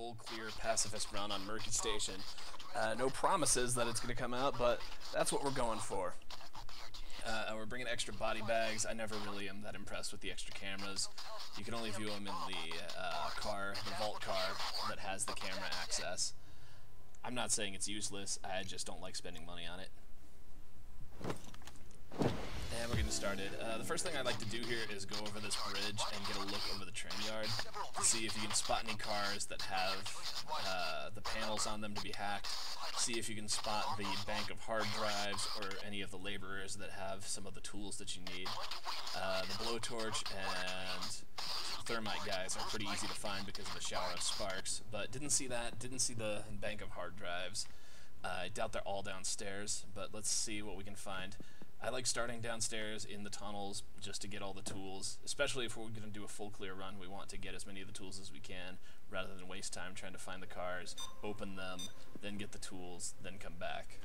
full clear pacifist run on Murky Station. No promises that it's going to come out, but that's what we're going for. We're bringing extra body bags. I never really am that impressed with the extra cameras. You can only view them in the the vault car that has the camera access. I'm not saying it's useless, I just don't like spending money on it. And we're getting started. The first thing I'd like to do here is go over this bridge and get a look over the train yard to see if you can spot any cars that have the panels on them to be hacked. See if you can spot the bank of hard drives or any of the laborers that have some of the tools that you need. The blowtorch and thermite guys are pretty easy to find because of the shower of sparks, but didn't see the bank of hard drives. I doubt they're all downstairs, but let's see what we can find. I like starting downstairs in the tunnels just to get all the tools, especially if we're going to do a full clear run. We want to get as many of the tools as we can rather than waste time trying to find the cars, open them, then get the tools, then come back.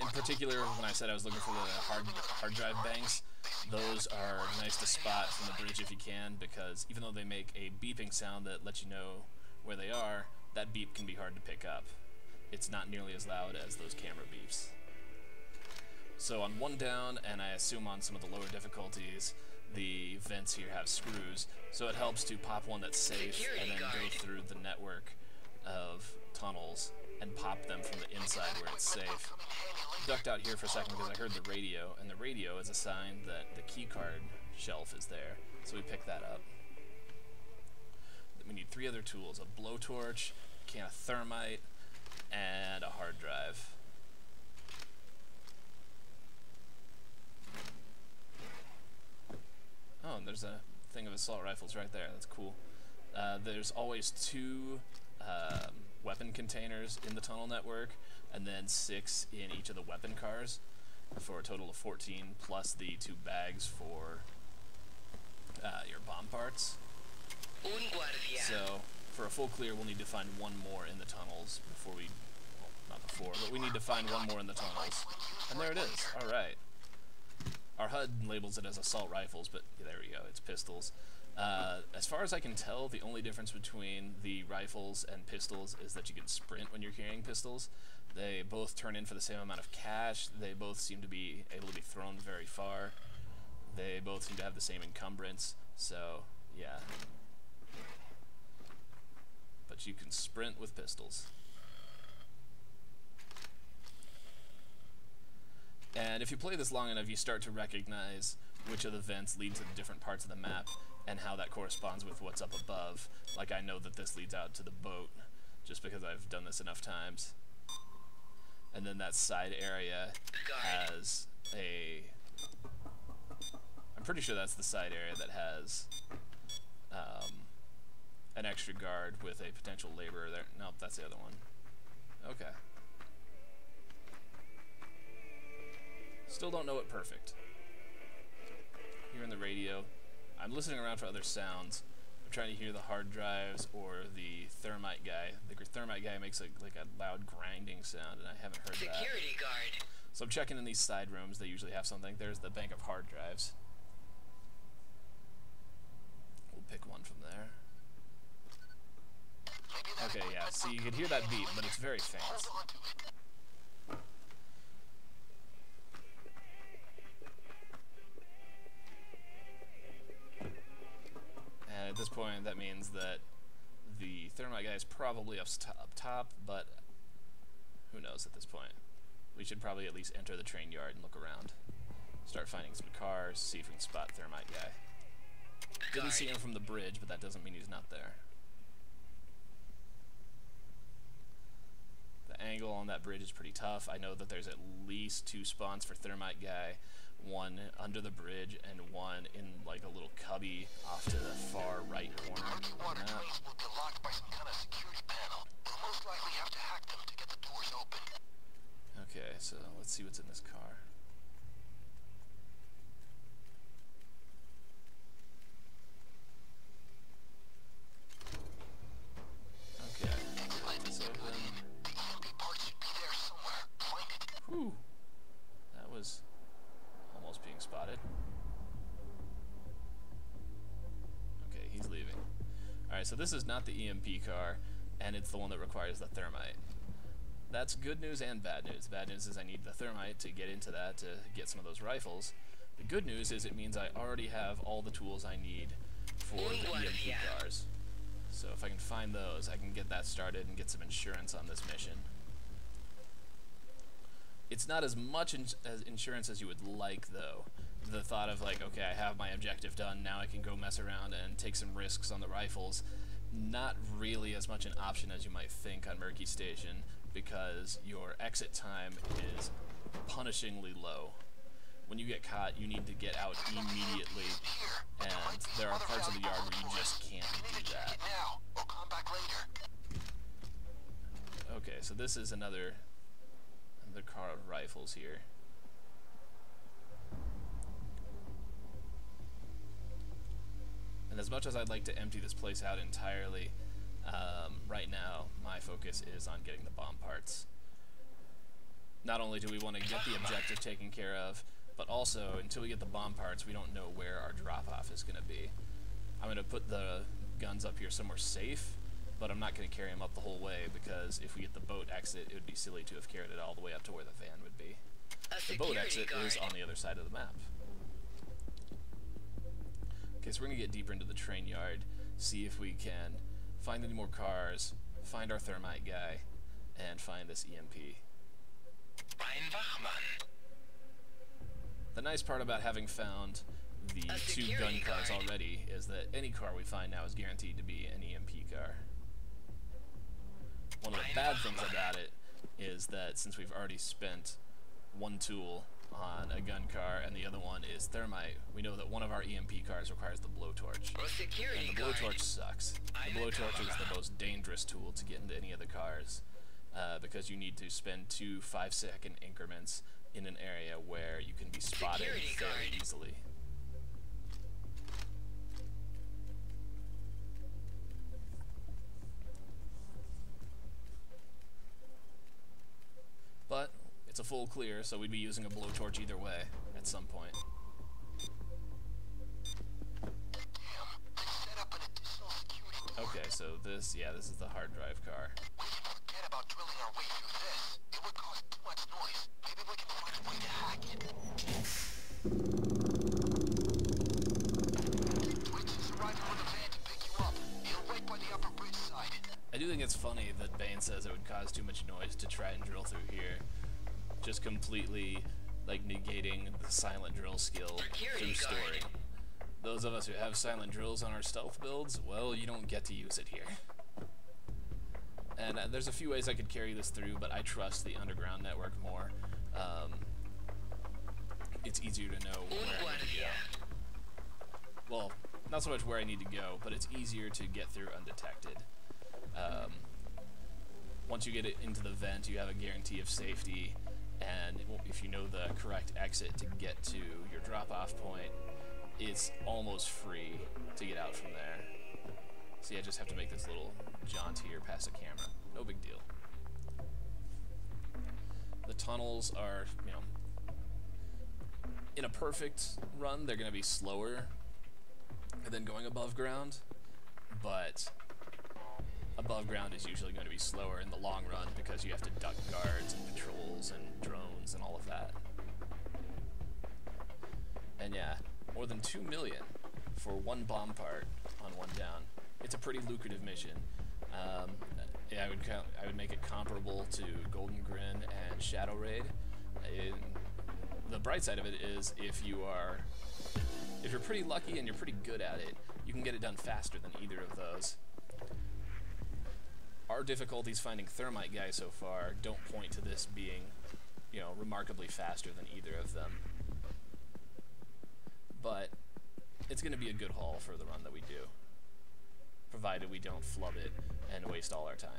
In particular, when I said I was looking for the hard drive banks, those are nice to spot from the bridge if you can, because even though they make a beeping sound that lets you know where they are, that beep can be hard to pick up. It's not nearly as loud as those camera beeps. So on one down, and I assume on some of the lower difficulties, the vents here have screws, so it helps to pop one that's safe and then go through the network of tunnels and pop them from the inside where it's safe. Ducked out here for a second because I heard the radio, and the radio is a sign that the keycard shelf is there, so we pick that up. We need 3 other tools: a blowtorch, a can of thermite, and a hard drive. Oh, and there's a thing of assault rifles right there. That's cool. There's always 2 weapon containers in the tunnel network, and then 6 in each of the weapon cars, for a total of 14, plus the 2 bags for your bomb parts. So, for a full clear, we'll need to find 1 more in the tunnels before we... well, not before, but we need to find 1 more in the tunnels. And there it is. Alright. Our HUD labels it as assault rifles, but yeah, there we go, it's pistols. As far as I can tell, the only difference between the rifles and pistols is that you can sprint when you're carrying pistols. They both turn in for the same amount of cash. They both seem to be able to be thrown very far. They both seem to have the same encumbrance, so yeah. But you can sprint with pistols. And if you play this long enough, you start to recognize which of the vents lead to the different parts of the map and how that corresponds with what's up above. Like, I know that this leads out to the boat just because I've done this enough times. And then that side area has a... I'm pretty sure that's the side area that has an extra guard with a potential laborer there. Nope, that's the other one. Okay. Still don't know it perfect. Hearing the radio. I'm listening around for other sounds. I'm trying to hear the hard drives or the thermite guy. The thermite guy makes like a loud grinding sound, and I haven't heard that. Security guard. So I'm checking in these side rooms. They usually have something. There's the bank of hard drives. We'll pick one from there. Okay, yeah, see, you can hear that beep, but it's very faint. And at this point, that means that the thermite guy is probably up top, but who knows at this point. We should probably at least enter the train yard and look around. Start finding some cars, see if we can spot thermite guy. Didn't see him from the bridge, but that doesn't mean he's not there. The angle on that bridge is pretty tough. I know that there's at least 2 spawns for thermite guy, 1 under the bridge and 1 in like a little cubby off to the far right corner. Water trains will be locked by some kind of security panel. We'll most likely have to hack them to get the doors open. Okay, so let's see what's in this car. Whew. That was almost being spotted. Okay, Alright, so this is not the EMP car, and it's the one that requires the thermite. That's good news and bad news. Bad news is I need the thermite to get into that to get some of those rifles. The good news is it means I already have all the tools I need for the EMP cars. So if I can find those, I can get that started and get some insurance on this mission. It's not as much insurance as you would like, though. The thought of like, okay, I have my objective done, now I can go mess around and take some risks on the rifles. Not really as much an option as you might think on Murky Station, because your exit time is punishingly low. When you get caught, you need to get out immediately, and there are parts of the yard where you just can't do that. Okay, so this is another car of rifles here. And as much as I'd like to empty this place out entirely, right now my focus is on getting the bomb parts. Not only do we want to get the objective taken care of, but also, until we get the bomb parts, we don't know where our drop-off is going to be. I'm going to put the guns up here somewhere safe, but I'm not going to carry them up the whole way, because if we get the boat exit, it would be silly to have carried it all the way up to where the van would be. The boat exit is on the other side of the map. Okay, so we're going to get deeper into the train yard, see if we can find any more cars, find our thermite guy, and find this EMP. The nice part about having found the two gun cars already is that any car we find now is guaranteed to be an EMP car. One of the bad things about it is that since we've already spent one tool on a gun car and the other one is thermite, we know that one of our EMP cars requires the blowtorch. And the blowtorch sucks. The blowtorch is the most dangerous tool to get into any of the cars, because you need to spend 2 5-second increments in an area where you can be spotted fairly easily. But it's a full clear, so we'd be using a blowtorch either way at some point. Okay, so this is the hard drive car. We can forget about drilling our way through this. It would cause too much noise. Maybe we can find a way to hack it. Twitch is arriving with a van to pick you up. He'll wait by the upper bridge side. I do think it's funny that Bane says it would cause too much noise to try and drill through here. Just completely, like, negating the silent drill skill through story. Those of us who have silent drills on our stealth builds, well, you don't get to use it here. And there's a few ways I could carry this through, but I trust the underground network more. It's easier to know where I need to go. Well, not so much where I need to go, but it's easier to get through undetected. Once you get it into the vent, you have a guarantee of safety, and if you know the correct exit to get to your drop-off point, it's almost free to get out from there. See, I just have to make this little jaunt here past the camera. No big deal. The tunnels are, you know, in a perfect run, they're going to be slower than going above ground, but above ground is usually going to be slower in the long run because you have to duck guards and patrols and drones and all of that. And yeah, more than 2 million for one bomb part on one down. It's a pretty lucrative mission. Yeah, I would make it comparable to Golden Grin and Shadow Raid. The bright side of it is if you're pretty lucky and you're pretty good at it, you can get it done faster than either of those. Our difficulties finding thermite guys so far don't point to this being, you know, remarkably faster than either of them. But it's going to be a good haul for the run that we do, provided we don't flub it and waste all our time.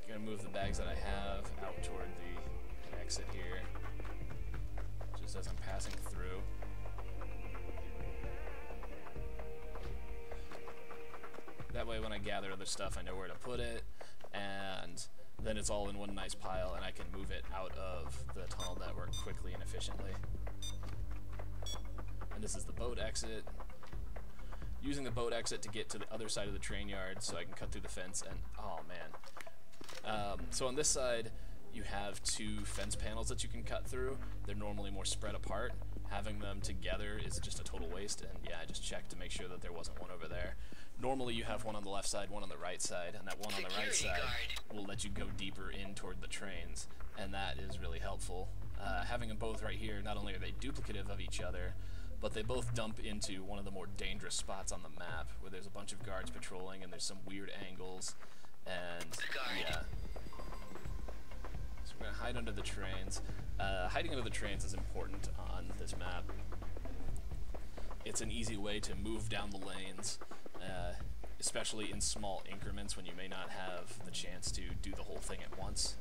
I'm going to move the bags that I have out toward the exit here, just as I'm passing through. That way when I gather other stuff I know where to put it, and then then it's all in one nice pile, and I can move it out of the tunnel network quickly and efficiently. And this is the boat exit. Using the boat exit to get to the other side of the train yard so I can cut through the fence, and oh man. So on this side, you have 2 fence panels that you can cut through. They're normally more spread apart. Having them together is just a total waste, and yeah, I just checked to make sure that there wasn't one over there. Normally you have one on the left side, one on the right side, and that one on the right side will let you go deeper in toward the trains, and that is really helpful. Having them both right here, not only are they duplicative of each other, but they both dump into one of the more dangerous spots on the map, where there's a bunch of guards patrolling and there's some weird angles, and yeah. So we're gonna hide under the trains. Hiding under the trains is important on this map. It's an easy way to move down the lanes, especially in small increments when you may not have the chance to do the whole thing at once.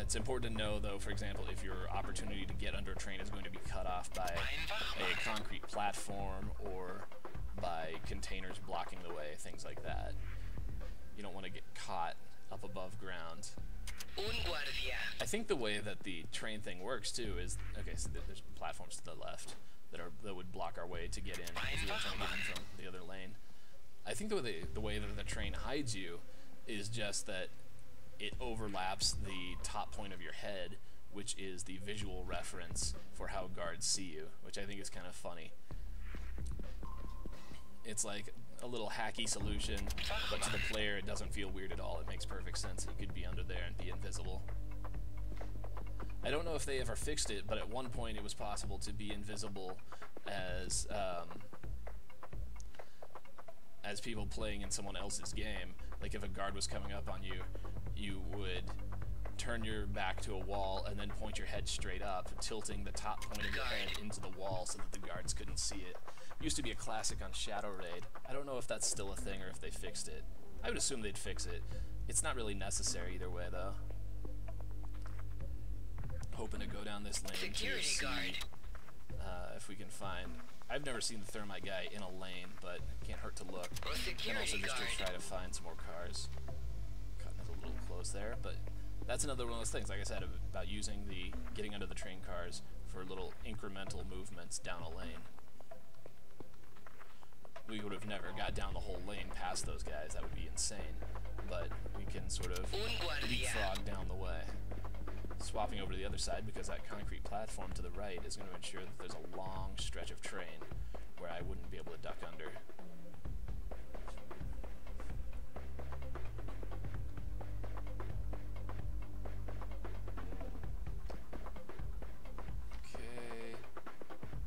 It's important to know, though, for example, if your opportunity to get under a train is going to be cut off by a concrete platform or by containers blocking the way, things like that. You don't want to get caught up above ground. I think the way that the train thing works, too, is... Okay, so there's platforms to the left that would block our way to get in if we were trying to get in from the other lane. I think the way that the train hides you is just that it overlaps the top point of your head, which is the visual reference for how guards see you, which I think is kind of funny. It's like a little hacky solution, but to the player it doesn't feel weird at all. It makes perfect sense. You could be under there and be invisible. I don't know if they ever fixed it, but at one point it was possible to be invisible as people playing in someone else's game. Like if a guard was coming up on you, you would turn your back to a wall and then point your head straight up, tilting the top point of your head into the wall so that the guards couldn't see it. Used to be a classic on Shadow Raid. I don't know if that's still a thing or if they fixed it. I would assume they'd fix it. It's not really necessary either way, though. Hoping to go down this lane to see if we can find... I've never seen the thermite guy in a lane, but it can't hurt to look. And also just to try to find some more cars. Cutting it a little close there, but that's another one of those things, like I said, about using the getting under the train cars for little incremental movements down a lane. We would have never got down the whole lane past those guys. That would be insane. But we can sort of leapfrog down the way. Swapping over to the other side, because that concrete platform to the right is going to ensure that there's a long stretch of train where I wouldn't be able to duck under.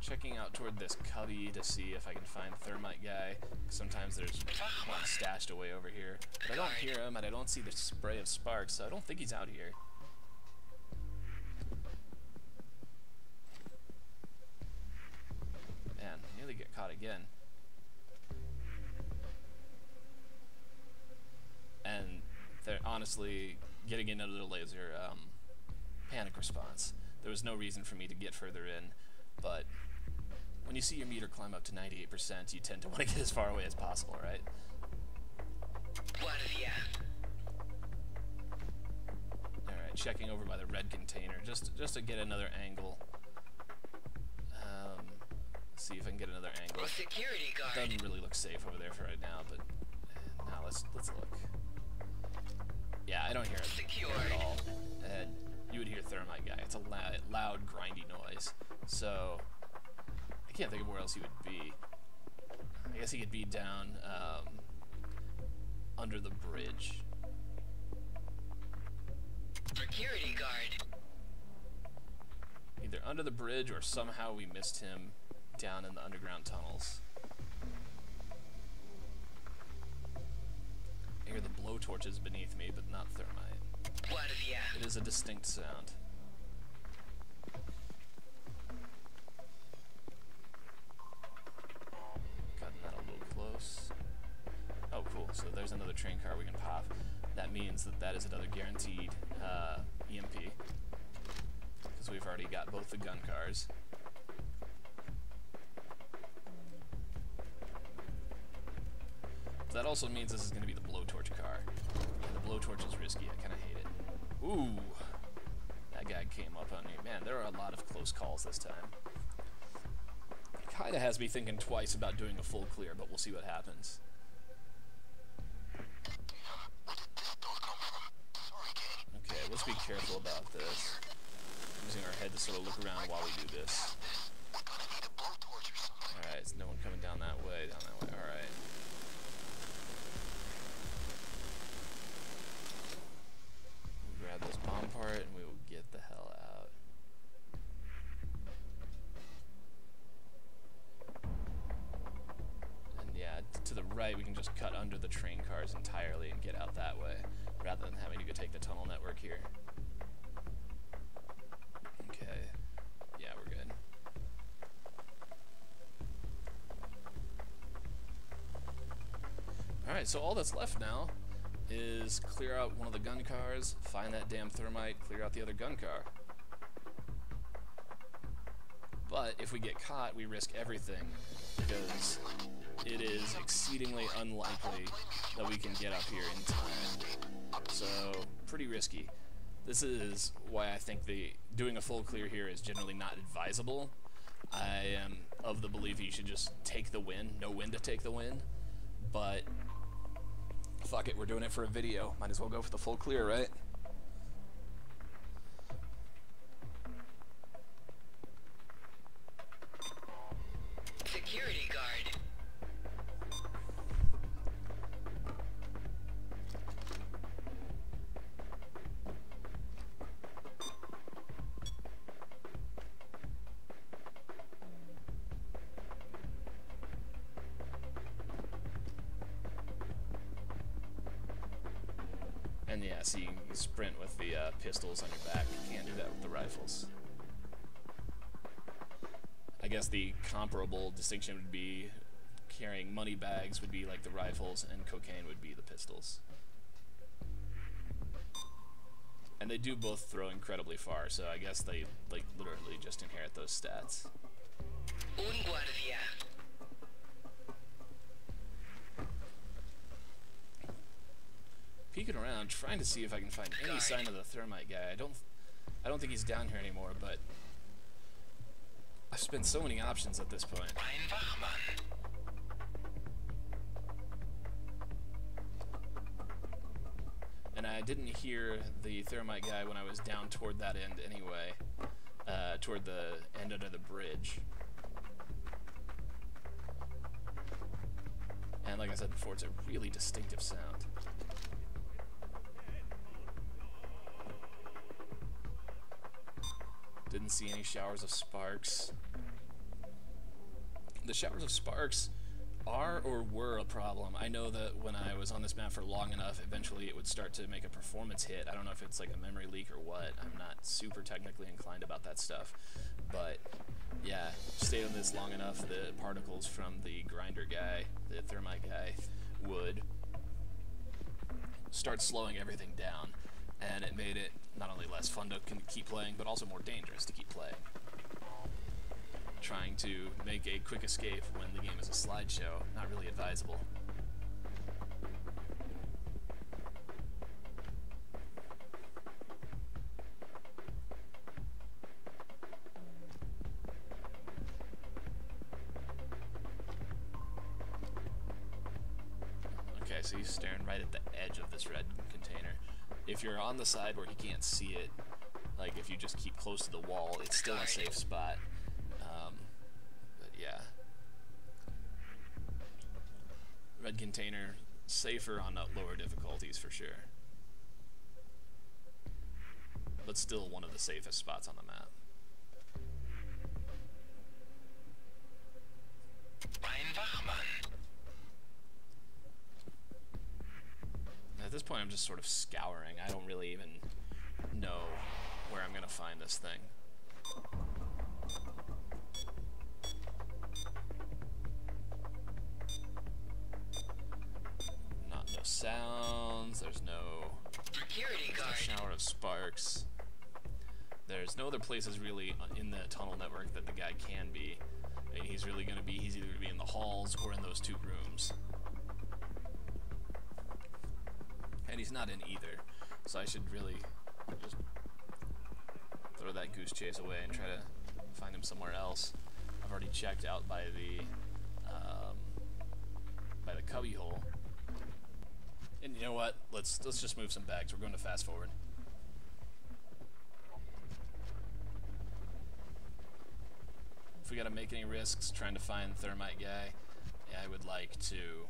Checking out toward this cubby to see if I can find Thermite Guy. Sometimes there's one stashed away over here. But I don't hear him, and I don't see the spray of sparks, so I don't think he's out here. Man, I nearly get caught again. And they're honestly getting into the laser panic response. There was no reason for me to get further in, but when you see your meter climb up to 98%, you tend to want to get as far away as possible, right? Alright, checking over by the red container, just to get another angle. See if I can get another angle. Doesn't really look safe over there for right now, but now let's look. Yeah, I don't hear it at all. And you would hear Thermite Guy. It's a loud, grindy noise. So I can't think of where else he would be. I guess he could be down under the bridge. Security guard. Either under the bridge or somehow we missed him down in the underground tunnels. I hear the blowtorches beneath me, but not Thermite. It is a distinct sound. Cutting that a little close. Oh, cool. So there's another train car we can pop. That means that that is another guaranteed EMP. Because we've already got both the gun cars. That also means this is going to be the blowtorch car. And the blowtorch is risky. I kind of hate it. Ooh. That guy came up on me. Man, there are a lot of close calls this time. It kind of has me thinking twice about doing a full clear, but we'll see what happens. Okay, let's be careful about this. Using our head to sort of look around while we do this. Alright, there's no one coming down that way, alright. We'll grab this bomb part and we will get the hell out. And yeah, to the right we can just cut under the train cars entirely and get out that way, rather than having to go take the tunnel network here. Okay, yeah, we're good. Alright, so all that's left now is clear out one of the gun cars, find that damn thermite, clear out the other gun car. But if we get caught, we risk everything, because it is exceedingly unlikely that we can get up here in time. So, pretty risky. This is why I think doing a full clear here is generally not advisable. I am of the belief that you should just take the win, know when to take the win, but fuck it, we're doing it for a video. Might as well go for the full clear, right? Security guard. And yeah, so you sprint with the pistols on your back. You can't do that with the rifles. I guess the comparable distinction would be carrying money bags would be like the rifles, and cocaine would be the pistols. And they do both throw incredibly far, so I guess they like literally just inherit those stats. Un guardia. Peeking around, trying to see if I can find any sign of the thermite guy. I don't think he's down here anymore, but I've spent so many options at this point. Ein Wachmann. And I didn't hear the thermite guy when I was down toward that end anyway, toward the end under the bridge. And like I said before, it's a really distinctive sound. Didn't see any showers of sparks. The showers of sparks are or were a problem. I know that when I was on this map for long enough, eventually it would start to make a performance hit. I don't know if it's like a memory leak or what. I'm not super technically inclined about that stuff. But yeah, stayed on this long enough, the particles from the grinder guy, the thermite guy, would start slowing everything down. And it made it not only less fun to keep playing, but also more dangerous to keep playing. Trying to make a quick escape when the game is a slideshow, not really advisable. Okay, so he's staring right at the edge of this red container. If you're on the side where he can't see it, like if you just keep close to the wall, it's still a safe spot. But yeah. Red container, safer on lower difficulties for sure. But still one of the safest spots on the map. Ein Wachmann. At this point I'm just sort of scouring. I don't really even know where I'm gonna find this thing. No sounds, there's no Security guard. shower of sparks. There's no other places really in the tunnel network that the guy can be. And he's either gonna be in the halls or in those two rooms. he's not in either. So I should really just throw that goose chase away and try to find him somewhere else. I've already checked out by the cubby hole. And you know what? Let's just move some bags. We're going to fast forward. If we gotta make any risks trying to find Thermite Guy, I would like to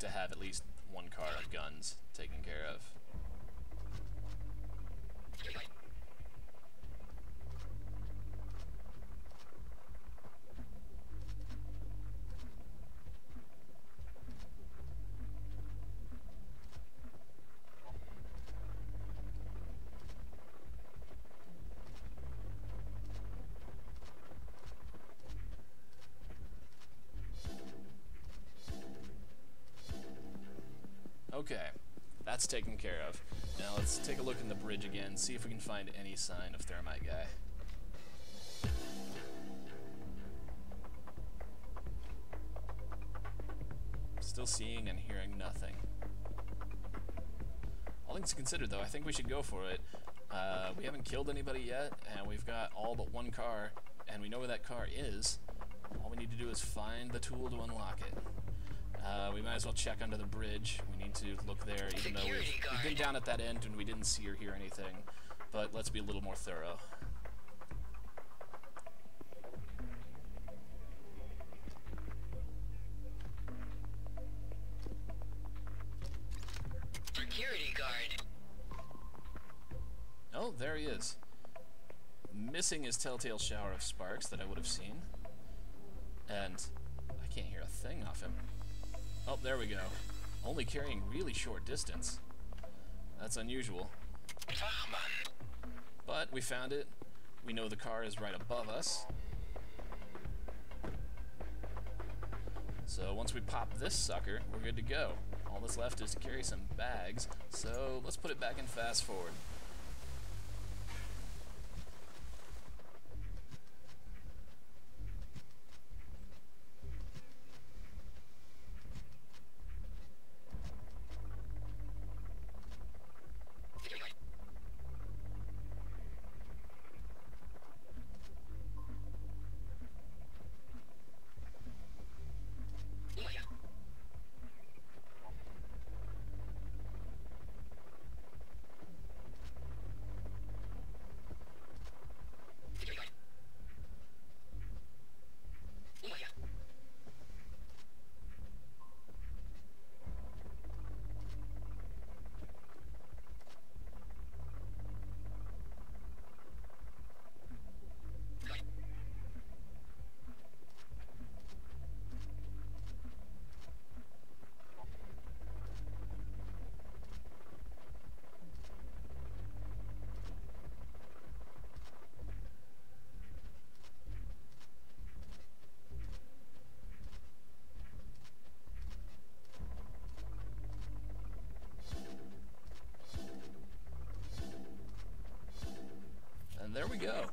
have at least one car of guns taken care of. Okay, that's taken care of. Now let's take a look in the bridge again, see if we can find any sign of Thermite Guy. Still seeing and hearing nothing. All things considered though, I think we should go for it. We haven't killed anybody yet, and we've got all but one car, and we know where that car is. All we need to do is find the tool to unlock it. We might as well check under the bridge. We need to look there, even though we've been down at that end and we didn't see or hear anything. But let's be a little more thorough. Security guard. Oh, there he is. Missing his telltale shower of sparks that I would have seen. And I can't hear a thing off him. Oh, there we go. Only carrying really short distance. That's unusual. Wachmann. But we found it. We know the car is right above us. So once we pop this sucker, we're good to go. All that's left is to carry some bags. So let's put it back in fast forward. And there we go.